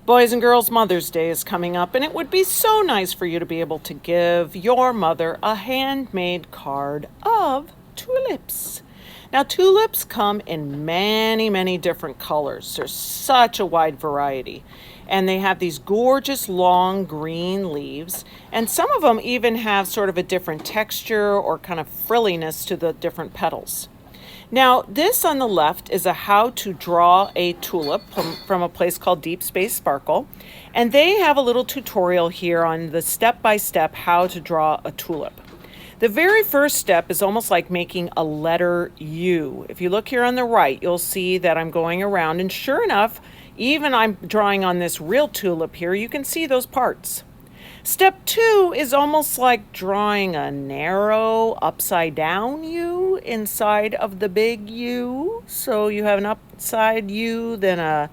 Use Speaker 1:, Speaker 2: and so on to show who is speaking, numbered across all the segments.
Speaker 1: Boys and girls, Mother's Day is coming up, and it would be so nice for you to be able to give your mother a handmade card of tulips. Now, tulips come in many, many different colors. There's such a wide variety. And they have these gorgeous long green leaves, and some of them even have sort of a different texture or kind of frilliness to the different petals. Now, this on the left is a how to draw a tulip from a place called Deep Space Sparkle. And they have a little tutorial here on the step-by-step how to draw a tulip. The very first step is almost like making a letter U. If you look here on the right, you'll see that I'm going around, and sure enough, even I'm drawing on this real tulip here, you can see those parts. Step 2 is almost like drawing a narrow upside down U inside of the big U. So you have an upside U, then a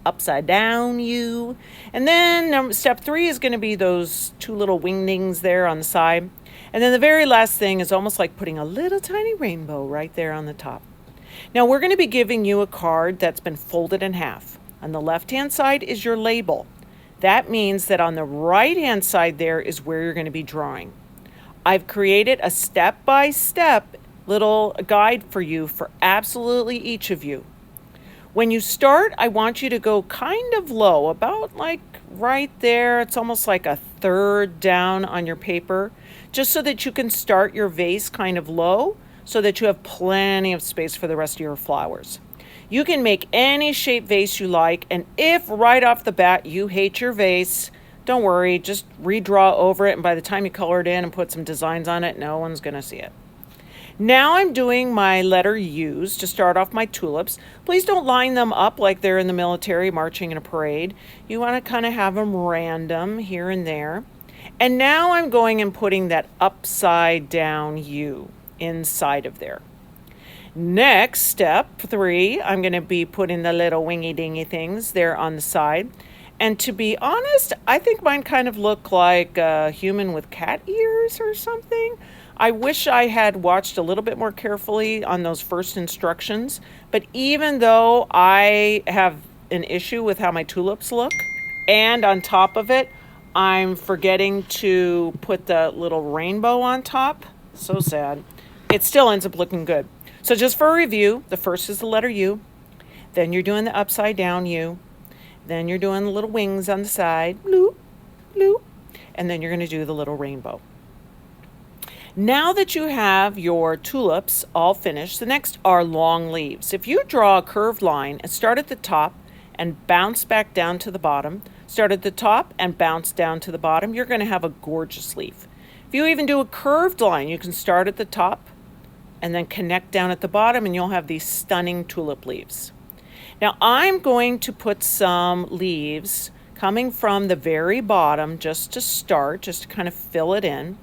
Speaker 1: upside down U. And then step 3 is going to be those two little wingdings there on the side. And then the very last thing is almost like putting a little tiny rainbow right there on the top. Now we're going to be giving you a card that's been folded in half. On the left-hand side is your label. That means that on the right-hand side there is where you're going to be drawing. I've created a step-by-step little guide for you for absolutely each of you. When you start, I want you to go kind of low, about like right there. It's almost like a third down on your paper, just so that you can start your vase kind of low so that you have plenty of space for the rest of your flowers. You can make any shape vase you like, and if right off the bat you hate your vase, don't worry, just redraw over it, and by the time you color it in and put some designs on it, no one's going to see it. Now I'm doing my letter U's to start off my tulips. Please don't line them up like they're in the military marching in a parade. You want to kind of have them random here and there. And now I'm going and putting that upside down U inside of there. Next, step 3, I'm going to be putting the little wingy dingy things there on the side. And to be honest, I think mine kind of look like a human with cat ears or something. I wish I had watched a little bit more carefully on those first instructions. But even though I have an issue with how my tulips look, and on top of it, I'm forgetting to put the little rainbow on top. So sad. It still ends up looking good. So just for a review, the first is the letter U, then you're doing the upside down U, then you're doing the little wings on the side, bloop, bloop, and then you're going to do the little rainbow. Now that you have your tulips all finished, the next are long leaves. If you draw a curved line and start at the top and bounce back down to the bottom, start at the top and bounce down to the bottom, you're going to have a gorgeous leaf. If you even do a curved line, you can start at the top and then connect down at the bottom, and you'll have these stunning tulip leaves. Now I'm going to put some leaves coming from the very bottom just to start, just to kind of fill it in.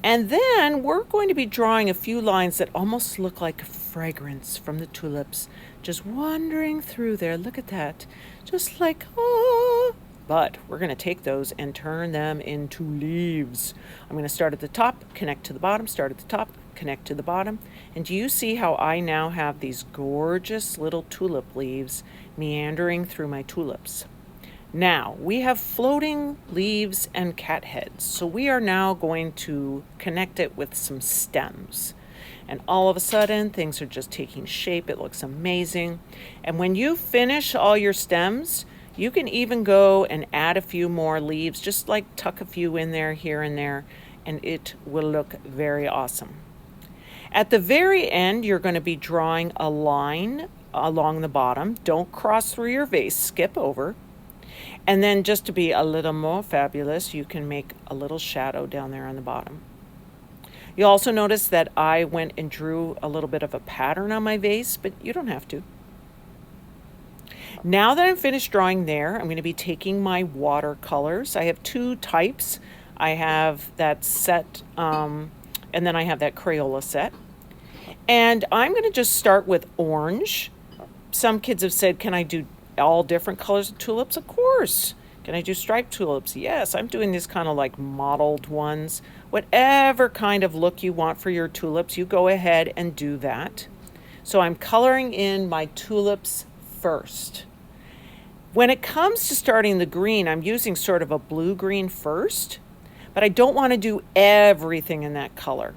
Speaker 1: And then we're going to be drawing a few lines that almost look like fragrance from the tulips, just wandering through there. Look at that. Just like, oh. But we're going to take those and turn them into leaves. I'm going to start at the top, connect to the bottom, start at the top, connect to the bottom. And do you see how I now have these gorgeous little tulip leaves meandering through my tulips? Now, we have floating leaves and cat heads. So we are now going to connect it with some stems. And all of a sudden, things are just taking shape. It looks amazing. And when you finish all your stems, you can even go and add a few more leaves, just like tuck a few in there, here and there, and it will look very awesome. At the very end, you're going to be drawing a line along the bottom. Don't cross through your vase, skip over. And then just to be a little more fabulous, you can make a little shadow down there on the bottom. You'll also notice that I went and drew a little bit of a pattern on my vase, but you don't have to. Now that I'm finished drawing there, I'm going to be taking my watercolors. I have 2 types. I have that set, and then I have that Crayola set. And I'm going to just start with orange. Some kids have said, can I do all different colors of tulips? Of course. Can I do striped tulips? Yes, I'm doing these kind of like mottled ones. Whatever kind of look you want for your tulips, you go ahead and do that. So I'm coloring in my tulips first. When it comes to starting the green, I'm using sort of a blue-green first, but I don't want to do everything in that color.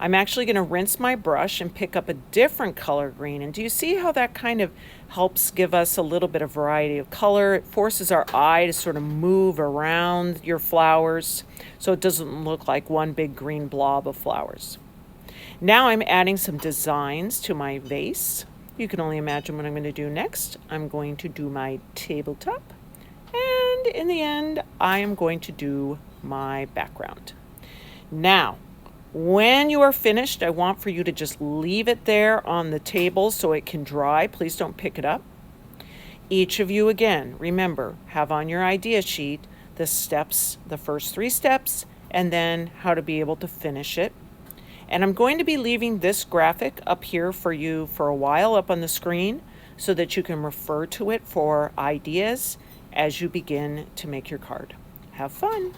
Speaker 1: I'm actually going to rinse my brush and pick up a different color green. And do you see how that kind of helps give us a little bit of variety of color? It forces our eye to sort of move around your flowers so it doesn't look like one big green blob of flowers. Now I'm adding some designs to my vase. You can only imagine what I'm going to do next. I'm going to do my tabletop, and in the end, I am going to do my background. Now, when you are finished, I want for you to just leave it there on the table so it can dry. Please don't pick it up. Each of you, again, remember, have on your idea sheet the steps, the first 3 steps, and then how to be able to finish it. And I'm going to be leaving this graphic up here for you for a while up on the screen so that you can refer to it for ideas as you begin to make your card. Have fun.